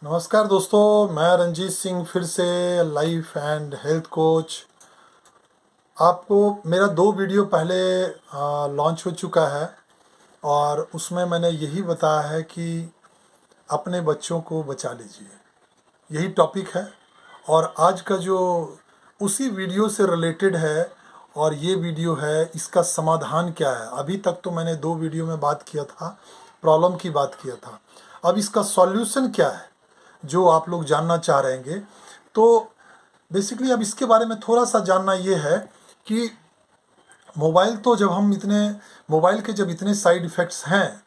नमस्कार दोस्तों, मैं रंजीत सिंह फिर से लाइफ एंड हेल्थ कोच। आपको मेरा 2 वीडियो पहले लॉन्च हो चुका है और उसमें मैंने यही बताया है कि अपने बच्चों को बचा लीजिए, यही टॉपिक है। और आज का जो उसी वीडियो से रिलेटेड है और ये वीडियो है, इसका समाधान क्या है। अभी तक तो मैंने 2 वीडियो में बात किया था, प्रॉब्लम की बात किया था। अब इसका सॉल्यूशन क्या है जो आप लोग जानना चाह रहेंगे। तो बेसिकली अब इसके बारे में थोड़ा सा जानना ये है कि मोबाइल तो जब हम इतने मोबाइल के जब इतने साइड इफ़ेक्ट्स हैं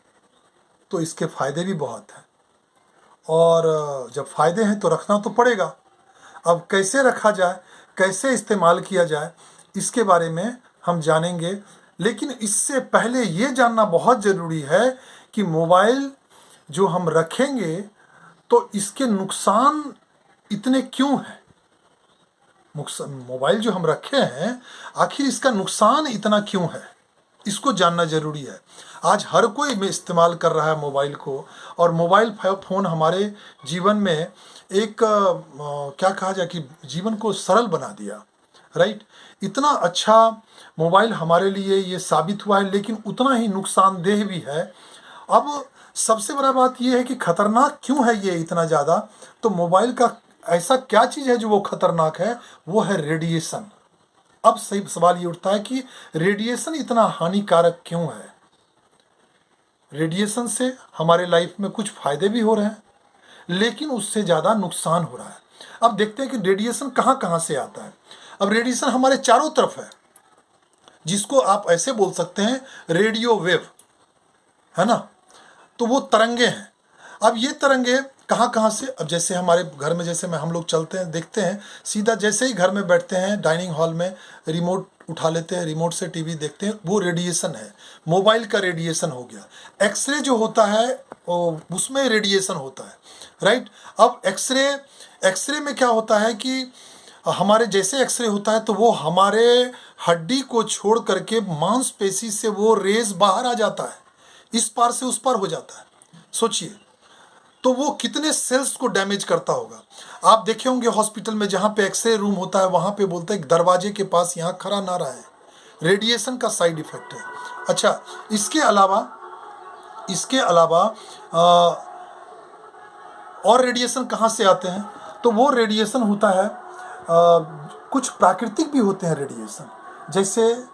तो इसके फ़ायदे भी बहुत हैं। और जब फ़ायदे हैं तो रखना तो पड़ेगा। अब कैसे रखा जाए, कैसे इस्तेमाल किया जाए, इसके बारे में हम जानेंगे। लेकिन इससे पहले ये जानना बहुत ज़रूरी है कि मोबाइल जो हम रखेंगे तो इसके नुकसान इतने क्यों हैं। मोबाइल जो हम रखे हैं, आखिर इसका नुकसान इतना क्यों है, इसको जानना ज़रूरी है। आज हर कोई में इस्तेमाल कर रहा है मोबाइल को, और मोबाइल फ़ोन हमारे जीवन में एक क्या कहा जाए कि जीवन को सरल बना दिया, राइट। इतना अच्छा मोबाइल हमारे लिए ये साबित हुआ है, लेकिन उतना ही नुकसानदेह भी है। अब सबसे बड़ा बात यह है कि खतरनाक क्यों है ये इतना ज़्यादा। तो मोबाइल का ऐसा क्या चीज़ है जो वो खतरनाक है, वो है रेडिएशन। अब सही सवाल ये उठता है कि रेडिएशन इतना हानिकारक क्यों है। रेडिएशन से हमारे लाइफ में कुछ फायदे भी हो रहे हैं, लेकिन उससे ज़्यादा नुकसान हो रहा है। अब देखते हैं कि रेडिएशन कहाँ कहाँ से आता है। अब रेडिएशन हमारे चारों तरफ है, जिसको आप ऐसे बोल सकते हैं रेडियो वेव, है ना। तो वो तरंगे हैं। अब ये तरंगे कहाँ कहाँ से, अब जैसे हमारे घर में जैसे हम लोग चलते हैं, देखते हैं, सीधा जैसे ही घर में बैठते हैं डाइनिंग हॉल में रिमोट उठा लेते हैं, रिमोट से टीवी देखते हैं, वो रेडिएशन है। मोबाइल का रेडिएशन हो गया। एक्सरे जो होता है उसमें रेडिएशन होता है, राइट। अब एक्सरे में क्या होता है कि हमारे जैसे एक्सरे होता है तो वो हमारे हड्डी को छोड़ करके मांसपेशी से वो रेज बाहर आ जाता है, इस पार से उस पार हो जाता है। सोचिए, तो वो कितने सेल्स को डैमेज करता होगा। आप देखे होंगे हॉस्पिटल में जहाँ पे एक्सरे रूम होता है, वहाँ पे बोलते हैं दरवाजे के पास यहाँ खड़ा ना रहे, रेडिएशन का साइड इफेक्ट है। अच्छा, इसके अलावा और रेडिएशन कहाँ से आते हैं, तो वो रेडिएशन होता है कुछ प्राकृतिक भी होते हैं रेडिएशन, जैसे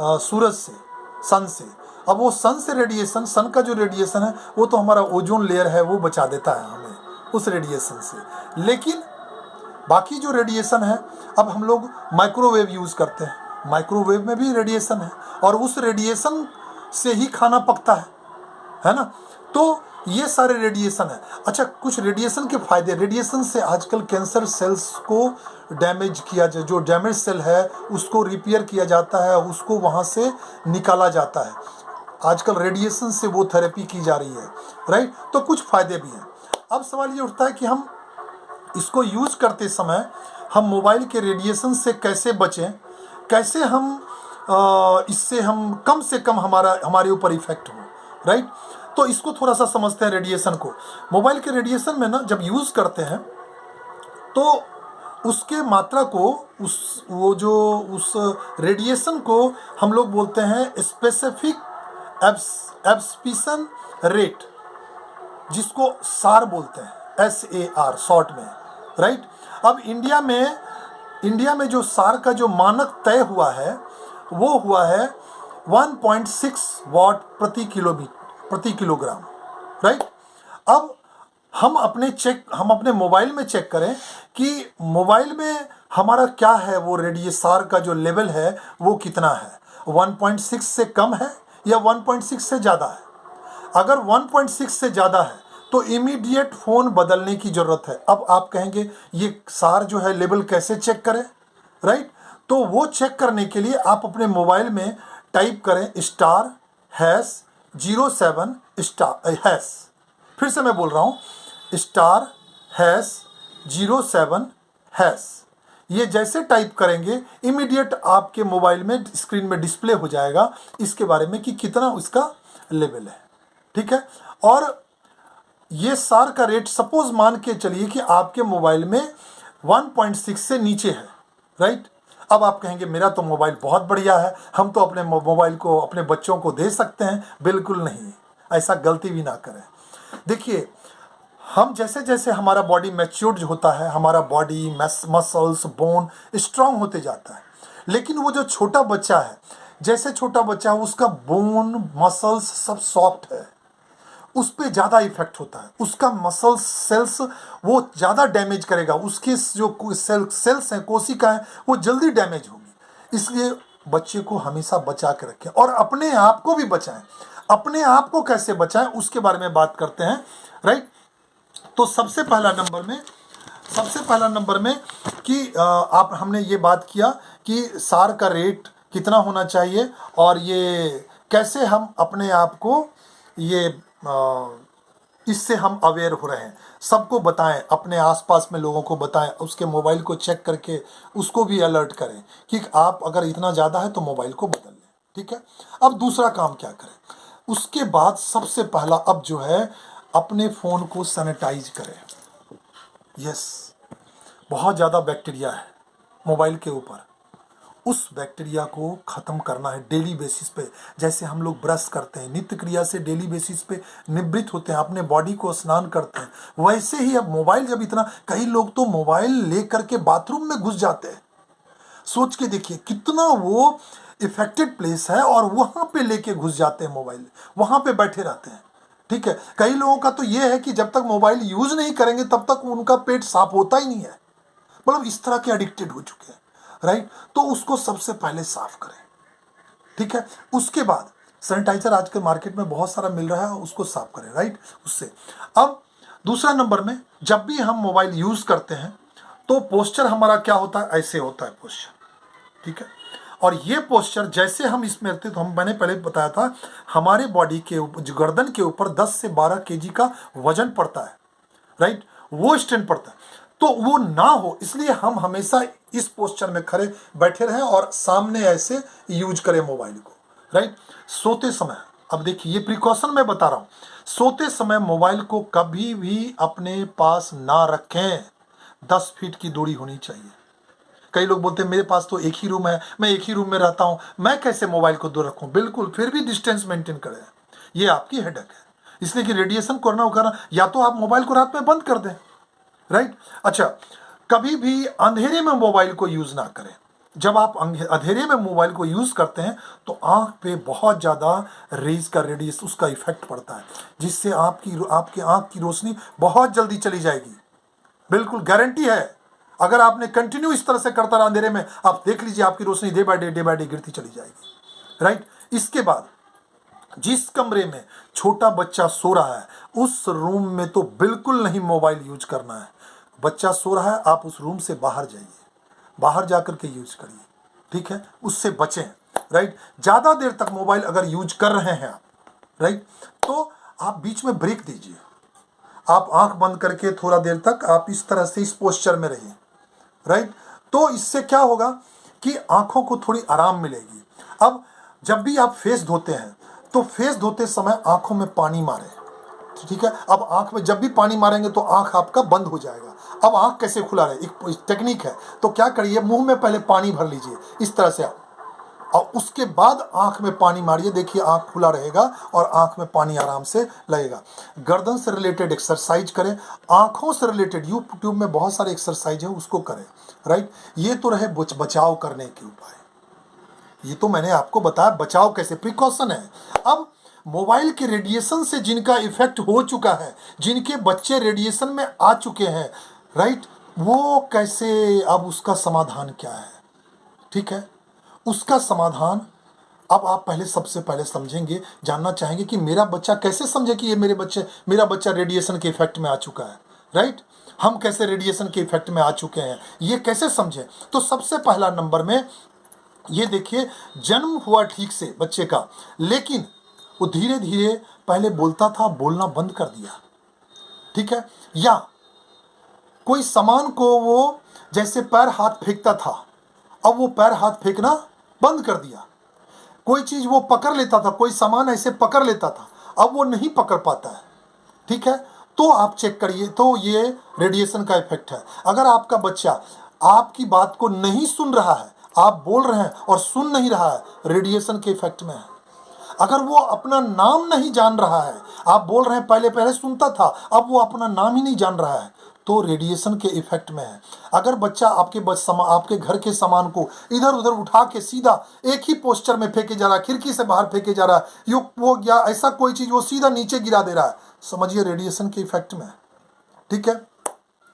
सूरज से, सन से। अब वो सन से रेडिएशन, सन का जो रेडिएशन है वो तो हमारा ओजोन लेयर है, वो बचा देता है हमें उस रेडिएशन से। लेकिन बाकी जो रेडिएशन है, अब हम लोग माइक्रोवेव यूज़ करते हैं, माइक्रोवेव में भी रेडिएशन है, और उस रेडिएशन से ही खाना पकता है ना। तो ये सारे रेडिएशन है। अच्छा, कुछ रेडिएशन के फायदे, रेडिएशन से आजकल कैंसर सेल्स को डैमेज किया जाए, जो डैमेज सेल है उसको रिपेयर किया जाता है, उसको वहाँ से निकाला जाता है। आजकल रेडिएशन से वो थेरेपी की जा रही है, राइट। तो कुछ फायदे भी हैं। अब सवाल ये उठता है कि हम इसको यूज करते समय हम मोबाइल के रेडिएशन से कैसे बचें, कैसे हम इससे हम कम से कम हमारे ऊपर इफेक्ट हो, राइट। तो इसको थोड़ा सा समझते हैं रेडिएशन को। मोबाइल के रेडिएशन में ना जब यूज़ करते हैं तो उसके मात्रा को, उस रेडिएशन को हम लोग बोलते हैं स्पेसिफिक एब्सॉर्प्शन रेट, जिसको सार बोलते हैं, SAR शॉर्ट में, राइट। अब इंडिया में जो सार का जो मानक तय हुआ है वो हुआ है 1.6 वाट प्रति किलोग्राम, राइट। अब हम अपने मोबाइल में चेक करें कि मोबाइल में हमारा क्या है, वो रेडिएशन का जो लेवल है वो कितना है, 1.6 से कम है या 1.6 से ज़्यादा है। अगर 1.6 से ज़्यादा है तो इमीडिएट फ़ोन बदलने की ज़रूरत है। अब आप कहेंगे ये सार जो है लेवल कैसे चेक करें, राइट। तो वो चेक करने के लिए आप अपने मोबाइल में टाइप करें *#07##। फिर से मैं बोल रहा हूँ *#07#। ये जैसे टाइप करेंगे इमीडिएट आपके मोबाइल में स्क्रीन में डिस्प्ले हो जाएगा इसके बारे में कि कितना उसका लेवल है, ठीक है। और ये सार का रेट सपोज मान के चलिए कि आपके मोबाइल में 1.6 से नीचे है, राइट। अब आप कहेंगे मेरा तो मोबाइल बहुत बढ़िया है, हम तो अपने मोबाइल को अपने बच्चों को दे सकते हैं। बिल्कुल नहीं, ऐसा गलती भी ना करें। देखिए, हम जैसे जैसे हमारा बॉडी मैच्योर्ड होता है, हमारा बॉडी मसल्स बोन स्ट्रांग होते जाता है, लेकिन वो जो छोटा बच्चा है, जैसे छोटा बच्चा है उसका बोन मसल्स सब सॉफ्ट है, उस पर ज़्यादा इफेक्ट होता है, उसका मसल सेल्स वो ज़्यादा डैमेज करेगा, उसके जो सेल्स हैं, कोशिका हैं, वो जल्दी डैमेज होगी। इसलिए बच्चे को हमेशा बचा के रखें और अपने आप को भी बचाएं। अपने आप को कैसे बचाएं उसके बारे में बात करते हैं, राइट। तो सबसे पहला नंबर में कि आप हमने ये बात किया कि सार का रेट कितना होना चाहिए और ये कैसे हम अपने आप को ये इससे हम अवेयर हो रहे हैं, सबको बताएं, अपने आसपास में लोगों को बताएं, उसके मोबाइल को चेक करके उसको भी अलर्ट करें कि आप अगर इतना ज़्यादा है तो मोबाइल को बदल लें, ठीक है। अब दूसरा काम क्या करें, उसके बाद सबसे पहला अब जो है अपने फ़ोन को सैनिटाइज करें। यस, बहुत ज़्यादा बैक्टीरिया है मोबाइल के ऊपर, उस बैक्टीरिया को ख़त्म करना है डेली बेसिस पे। जैसे हम लोग ब्रश करते हैं, नित्य क्रिया से डेली बेसिस पे निवृत्त होते हैं, अपने बॉडी को स्नान करते हैं, वैसे ही अब मोबाइल जब इतना, कई लोग तो मोबाइल ले करके बाथरूम में घुस जाते हैं। सोच के देखिए कितना वो इफेक्टेड प्लेस है और वहाँ पे लेके घुस जाते हैं मोबाइल, वहाँ पे बैठे रहते हैं, ठीक है। कई लोगों का तो ये है कि जब तक मोबाइल यूज़ नहीं करेंगे तब तक उनका पेट साफ होता ही नहीं है, मतलब इस तरह के एडिक्टेड हो चुके हैं, राइट। तो उसको सबसे पहले साफ करें, ठीक है। उसके बाद सैनिटाइजर आजकल मार्केट में बहुत सारा मिल रहा है, उसको साफ करें, राइट, उससे। अब दूसरा नंबर में, जब भी हम मोबाइल यूज़ करते हैं तो पोस्चर हमारा क्या होता है, ऐसे होता है पोस्चर, ठीक है। और ये पोस्चर जैसे हम इसमें रहते, तो मैंने पहले बताया था, हमारे बॉडी के ऊपर, गर्दन के ऊपर 10 से 12 केजी का वजन पड़ता है, राइट, वो स्ट्रेन पड़ता है। तो वो ना हो इसलिए हम हमेशा इस पोस्चर में खड़े बैठे रहें और सामने ऐसे यूज करें मोबाइल को, राइट। सोते समय, अब देखिए ये प्रिकॉशन मैं बता रहा हूँ, सोते समय मोबाइल को कभी भी अपने पास ना रखें, 10 फीट की दूरी होनी चाहिए। कई लोग बोलते हैं मेरे पास तो एक ही रूम है, मैं एक ही रूम में रहता हूँ, मैं कैसे मोबाइल को दूर रखूँ। बिल्कुल, फिर भी डिस्टेंस मेंटेन करें, ये आपकी हेडेक है। इसलिए कि रेडिएशन करना, या तो आप मोबाइल को रात में बंद कर दें, राइट। अच्छा, कभी भी अंधेरे में मोबाइल को यूज़ ना करें। जब आप अंधेरे में मोबाइल को यूज़ करते हैं तो आँख पे बहुत ज़्यादा रेज का रेडियस उसका इफेक्ट पड़ता है, जिससे आपकी आँख की रोशनी बहुत जल्दी चली जाएगी। बिल्कुल गारंटी है, अगर आपने कंटिन्यू इस तरह से करता रहा अंधेरे में, आप देख लीजिए आपकी रोशनी डे बाय डे गिरती चली जाएगी, राइट। इसके बाद जिस कमरे में छोटा बच्चा सो रहा है उस रूम में तो बिल्कुल नहीं मोबाइल यूज करना है। बच्चा सो रहा है, आप उस रूम से बाहर जाइए, बाहर जाकर के यूज करिए, ठीक है, उससे बचें, राइट। ज़्यादा देर तक मोबाइल अगर यूज कर रहे हैं आप, राइट, तो आप बीच में ब्रेक दीजिए, आप आंख बंद करके थोड़ा देर तक आप इस तरह से इस पोस्चर में रहिए, राइट। तो इससे क्या होगा कि आंखों को थोड़ी आराम मिलेगी। अब जब भी आप फेस धोते हैं तो फेस धोते समय आंखों में पानी मारें, ठीक है। अब आंख में जब भी पानी मारेंगे तो आंख आपका बंद हो जाएगा। अब आंख कैसे खुला रहे, एक टेक्निक है, तो क्या करिए, मुंह में पहले पानी भर लीजिए इस तरह से, और उसके बाद आंख में पानी मारिए, देखिए आंख खुला रहेगा और आंख में पानी आराम से लगेगा। गर्दन से रिलेटेड एक्सरसाइज करें, आंखों से रिलेटेड यूट्यूब में बहुत सारे एक्सरसाइज है, उसको करें, राइट। ये तो रहे बचाव करने के उपाय, ये तो मैंने आपको बताया बचाव कैसे, प्रिकॉशन है। अब मोबाइल के रेडिएशन से जिनका इफेक्ट हो चुका है, जिनके बच्चे रेडिएशन में आ चुके हैं, राइट, वो कैसे, अब उसका समाधान क्या है, ठीक है। उसका समाधान अब आप पहले सबसे पहले समझेंगे, जानना चाहेंगे कि मेरा बच्चा कैसे समझे कि ये मेरा बच्चा रेडिएशन के इफेक्ट में आ चुका है, राइट। हम कैसे रेडिएशन के इफेक्ट में आ चुके हैं ये कैसे समझें। तो सबसे पहला नंबर में ये देखिए, जन्म हुआ ठीक से बच्चे का, लेकिन वो धीरे धीरे पहले बोलता था, बोलना बंद कर दिया, ठीक है। या कोई सामान को वो जैसे पैर हाथ फेंकता था, अब वो पैर हाथ फेंकना बंद कर दिया। कोई चीज वो पकड़ लेता था, कोई सामान ऐसे पकड़ लेता था, अब वो नहीं पकड़ पाता है, ठीक है। तो आप चेक करिए, तो ये रेडिएशन का इफेक्ट है। अगर आपका बच्चा आपकी बात को नहीं सुन रहा है, आप बोल रहे हैं और सुन नहीं रहा है, रेडिएशन के इफेक्ट में है। अगर वो अपना नाम नहीं जान रहा है, आप बोल रहे हैं पहले पहले सुनता था, अब वो अपना नाम ही नहीं जान रहा है, तो रेडिएशन के इफेक्ट में है। अगर बच्चा आपके घर के सामान को इधर उधर उठा के सीधा एक ही पोस्चर में फेंके जा रहा है, खिड़की से बाहर फेंके जा रहा है, वो या ऐसा कोई चीज वो सीधा नीचे गिरा दे रहा है, समझिए रेडिएशन के इफेक्ट में है। ठीक है।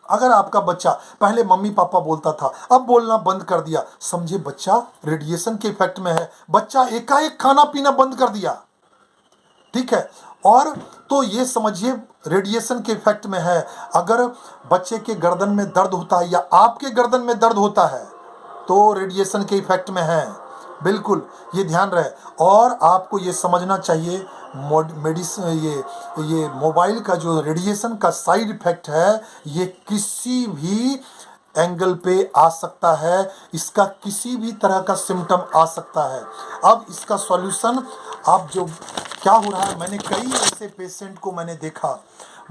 अगर आपका बच्चा पहले मम्मी पापा बोलता था, अब बोलना बंद कर दिया, समझिए बच्चा रेडिएशन के इफेक्ट में है। बच्चा एकाएक खाना पीना बंद कर दिया, ठीक है, और तो ये समझिए रेडिएशन के इफेक्ट में है। अगर बच्चे के गर्दन में दर्द होता है या आपके गर्दन में दर्द होता है, तो रेडिएशन के इफेक्ट में है, बिल्कुल ये ध्यान रहे। और आपको ये समझना चाहिए ये मोबाइल का जो रेडिएशन का साइड इफेक्ट है, ये किसी भी एंगल पे आ सकता है, इसका किसी भी तरह का सिम्टम आ सकता है। अब इसका सॉल्यूशन, अब जो क्या हो रहा है, मैंने कई ऐसे पेशेंट को मैंने देखा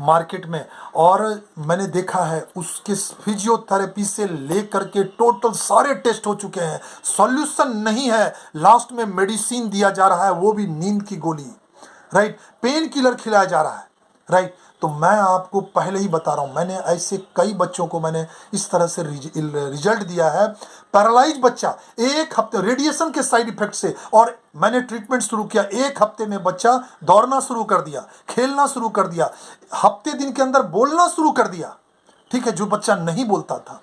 मार्केट में, और मैंने देखा है उसके फिजियोथेरेपी से लेकर के टोटल सारे टेस्ट हो चुके हैं, सॉल्यूशन नहीं है। लास्ट में मेडिसिन दिया जा रहा है, वो भी नींद की गोली, राइट, पेन किलर खिलाया जा रहा है, राइट। तो मैं आपको पहले ही बता रहा हूं, मैंने ऐसे कई बच्चों को मैंने इस तरह से रिजल्ट दिया है। पैरालाइज बच्चा 1 हफ्ते रेडिएशन के साइड इफेक्ट से, और मैंने ट्रीटमेंट शुरू किया, 1 हफ्ते में बच्चा दौड़ना शुरू कर दिया, खेलना शुरू कर दिया, हफ्ते दिन के अंदर बोलना शुरू कर दिया, ठीक है, जो बच्चा नहीं बोलता था।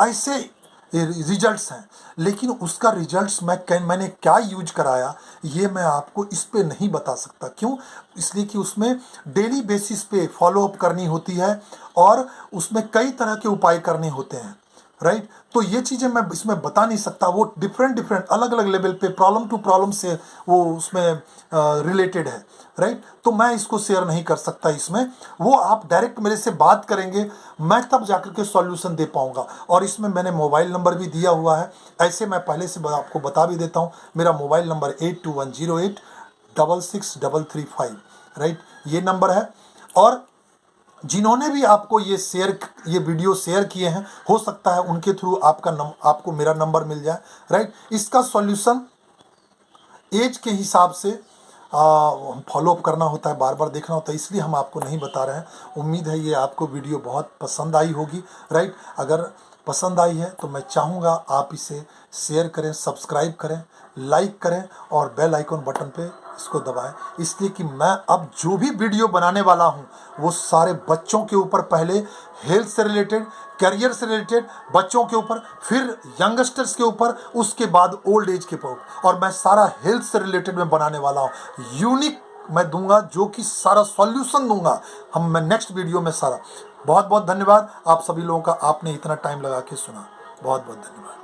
ऐसे रिजल्ट्स हैं। लेकिन उसका रिजल्ट्स मैंने क्या यूज कराया, ये मैं आपको इस पे नहीं बता सकता। क्यों? इसलिए कि उसमें डेली बेसिस पे फॉलोअप करनी होती है, और उसमें कई तरह के उपाय करने होते हैं, राइट। तो ये चीज़ें मैं इसमें बता नहीं सकता, वो डिफरेंट अलग अलग लेवल पे प्रॉब्लम टू प्रॉब्लम से वो उसमें रिलेटेड है, राइट। तो मैं इसको शेयर नहीं कर सकता इसमें, वो आप डायरेक्ट मेरे से बात करेंगे, मैं तब जाकर के सॉल्यूशन दे पाऊंगा। और इसमें मैंने मोबाइल नंबर भी दिया हुआ है, ऐसे मैं पहले से आपको बता भी देता हूँ। मेरा मोबाइल नंबर 8210866335, राइट, ये नंबर है। और जिन्होंने भी आपको ये वीडियो शेयर किए हैं, हो सकता है उनके थ्रू आपको मेरा नंबर मिल जाए, राइट। इसका सॉल्यूशन एज के हिसाब से फॉलोअप करना होता है, बार बार देखना होता है, इसलिए हम आपको नहीं बता रहे हैं। उम्मीद है ये आपको वीडियो बहुत पसंद आई होगी, राइट। अगर पसंद आई है तो मैं चाहूँगा आप इसे शेयर करें, सब्सक्राइब करें, लाइक करें, और बेल आइकन बटन पे इसको दबाएं, इसलिए कि मैं अब जो भी वीडियो बनाने वाला हूं वो सारे बच्चों के ऊपर, पहले हेल्थ से रिलेटेड, करियर से रिलेटेड, बच्चों के ऊपर, फिर यंगस्टर्स के ऊपर, उसके बाद ओल्ड एज के ऊपर, और मैं सारा हेल्थ से रिलेटेड में बनाने वाला हूं। यूनिक मैं दूंगा, जो कि सारा सॉल्यूशन दूंगा मैं नेक्स्ट वीडियो में सारा। बहुत बहुत धन्यवाद आप सभी लोगों का, आपने इतना टाइम लगा के सुना, बहुत बहुत धन्यवाद।